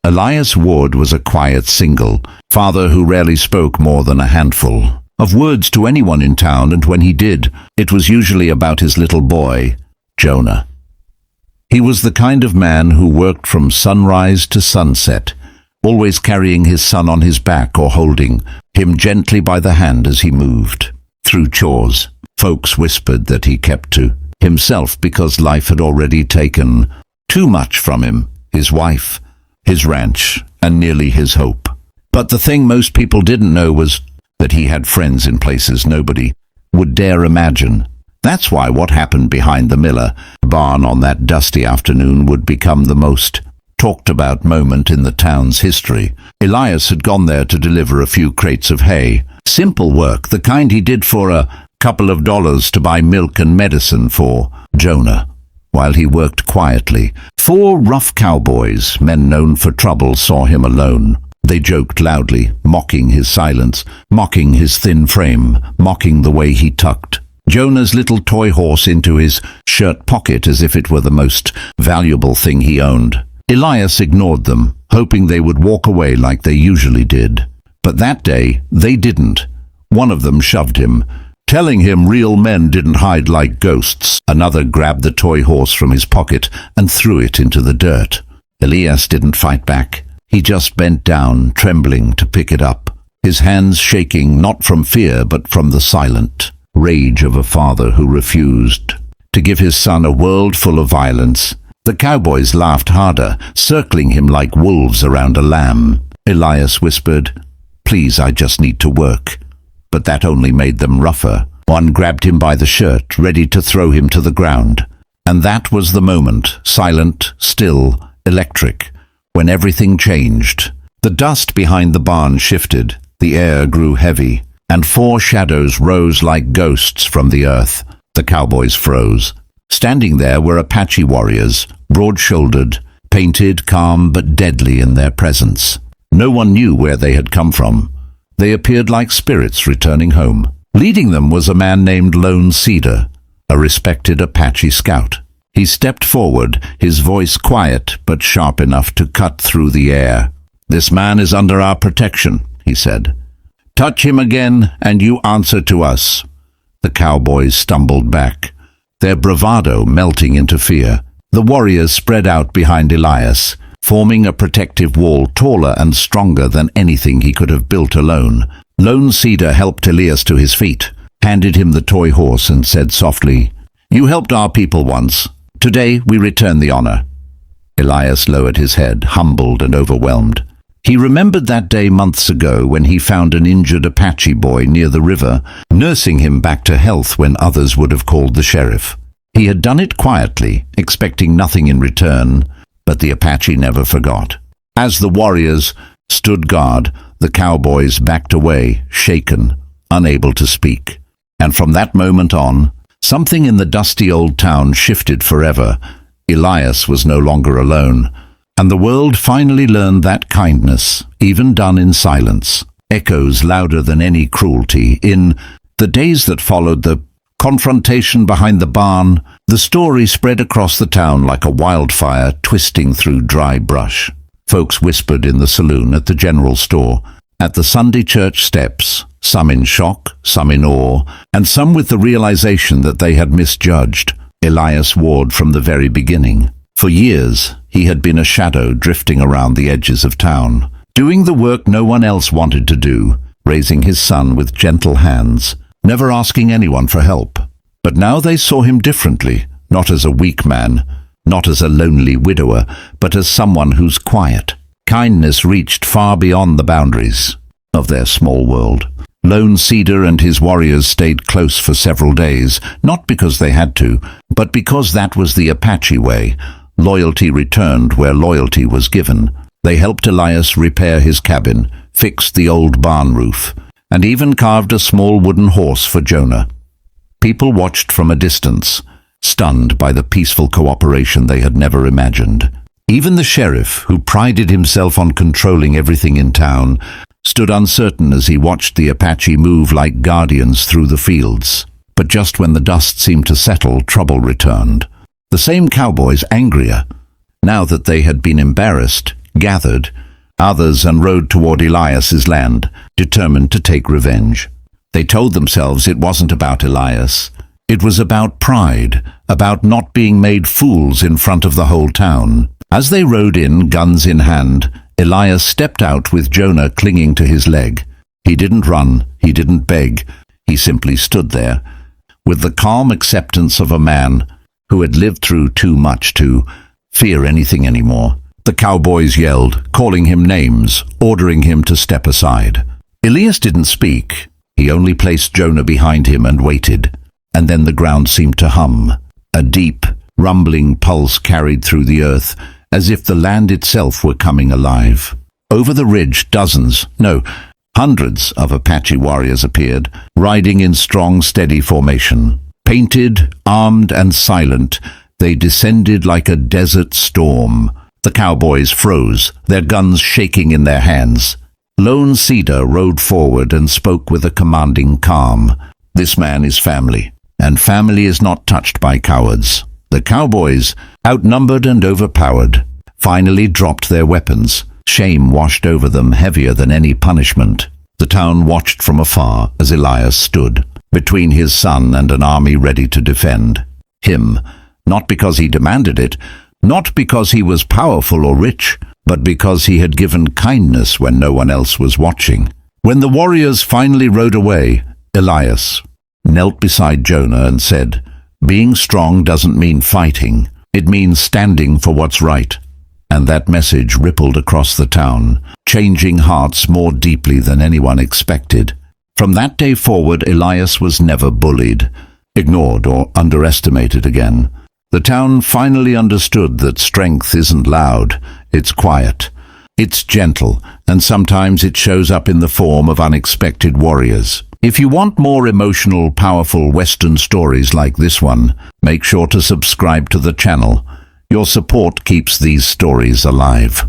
Elias Ward was a quiet single father who rarely spoke more than a handful of words to anyone in town, and when he did, it was usually about his little boy, Jonah. He was the kind of man who worked from sunrise to sunset, always carrying his son on his back or holding him gently by the hand as he moved through chores. Folks whispered that he kept to himself because life had already taken too much from him, his wife, his ranch, and nearly his hope. But the thing most people didn't know was that he had friends in places nobody would dare imagine. That's why what happened behind the Miller barn on that dusty afternoon would become the most talked about moment in the town's history. Elias had gone there to deliver a few crates of hay. Simple work, the kind he did for a couple of dollars to buy milk and medicine for Jonah. While he worked quietly, 4 rough cowboys, men known for trouble, saw him alone. They joked loudly, mocking his silence, mocking his thin frame, mocking the way he tucked Jonah's little toy horse into his shirt pocket as if it were the most valuable thing he owned. Elias ignored them, hoping they would walk away like they usually did. But that day, they didn't. One of them shoved him, telling him real men didn't hide like ghosts. Another grabbed the toy horse from his pocket and threw it into the dirt. Elias didn't fight back. He just bent down, trembling, to pick it up, his hands shaking not from fear but from the silent rage of a father who refused to give his son a world full of violence. The cowboys laughed harder, circling him like wolves around a lamb. Elias whispered, "Please, I just need to work." But that only made them rougher. One grabbed him by the shirt, ready to throw him to the ground. And that was the moment, silent, still, electric, when everything changed. The dust behind the barn shifted, the air grew heavy, and 4 shadows rose like ghosts from the earth. The cowboys froze. Standing there were Apache warriors, broad-shouldered, painted, calm but deadly in their presence. No one knew where they had come from. They appeared like spirits returning home. Leading them was a man named Lone Cedar, a respected Apache scout. He stepped forward, his voice quiet but sharp enough to cut through the air. "This man is under our protection," he said. "Touch him again, and you answer to us." The cowboys stumbled back, their bravado melting into fear. The warriors spread out behind Elias, forming a protective wall taller and stronger than anything he could have built alone. Lone Cedar helped Elias to his feet, handed him the toy horse, and said softly, "You helped our people once. Today we return the honor." Elias lowered his head, humbled and overwhelmed. He remembered that day months ago when he found an injured Apache boy near the river, nursing him back to health when others would have called the sheriff. He had done it quietly, expecting nothing in return, but the Apache never forgot. As the warriors stood guard, the cowboys backed away, shaken, unable to speak. And from that moment on, something in the dusty old town shifted forever. Elias was no longer alone, and the world finally learned that kindness, even done in silence, echoes louder than any cruelty. In the days that followed the confrontation behind the barn, the story spread across the town like a wildfire twisting through dry brush. Folks whispered in the saloon, at the general store, at the Sunday church steps, some in shock, some in awe, and some with the realization that they had misjudged Elias Ward from the very beginning. For years, he had been a shadow drifting around the edges of town, doing the work no one else wanted to do, raising his son with gentle hands, never asking anyone for help. But now they saw him differently, not as a weak man, not as a lonely widower, but as someone whose quiet kindness reached far beyond the boundaries of their small world. Lone Cedar and his warriors stayed close for several days, not because they had to, but because that was the Apache way. Loyalty returned where loyalty was given. They helped Elias repair his cabin, fixed the old barn roof, and even carved a small wooden horse for Jonah. People watched from a distance, stunned by the peaceful cooperation they had never imagined. Even the sheriff, who prided himself on controlling everything in town, stood uncertain as he watched the Apache move like guardians through the fields. But just when the dust seemed to settle, trouble returned. The same cowboys, angrier, now that they had been embarrassed, gathered, others, and rode toward Elias's land, determined to take revenge. They told themselves it wasn't about Elias. It was about pride, about not being made fools in front of the whole town. As they rode in, guns in hand, Elias stepped out with Jonah clinging to his leg. He didn't run, he didn't beg, he simply stood there, with the calm acceptance of a man who had lived through too much to fear anything anymore. The cowboys yelled, calling him names, ordering him to step aside. Elias didn't speak. He only placed Jonah behind him and waited. And then the ground seemed to hum. A deep, rumbling pulse carried through the earth, as if the land itself were coming alive. Over the ridge, hundreds of Apache warriors appeared, riding in strong, steady formation. Painted, armed, and silent, they descended like a desert storm. The cowboys froze, their guns shaking in their hands. Lone Cedar rode forward and spoke with a commanding calm. This man is family, and family is not touched by cowards. The cowboys, outnumbered and overpowered, finally dropped their weapons. Shame washed over them heavier than any punishment. The town watched from afar as Elias stood, between his son and an army ready to defend him, not because he demanded it, not because he was powerful or rich, but because he had given kindness when no one else was watching. When the warriors finally rode away, Elias knelt beside Jonah and said, "Being strong doesn't mean fighting. It means standing for what's right." And that message rippled across the town, changing hearts more deeply than anyone expected. From that day forward, Elias was never bullied, ignored, or underestimated again. The town finally understood that strength isn't loud, it's quiet, it's gentle, and sometimes it shows up in the form of unexpected warriors. If you want more emotional, powerful Western stories like this one, make sure to subscribe to the channel. Your support keeps these stories alive.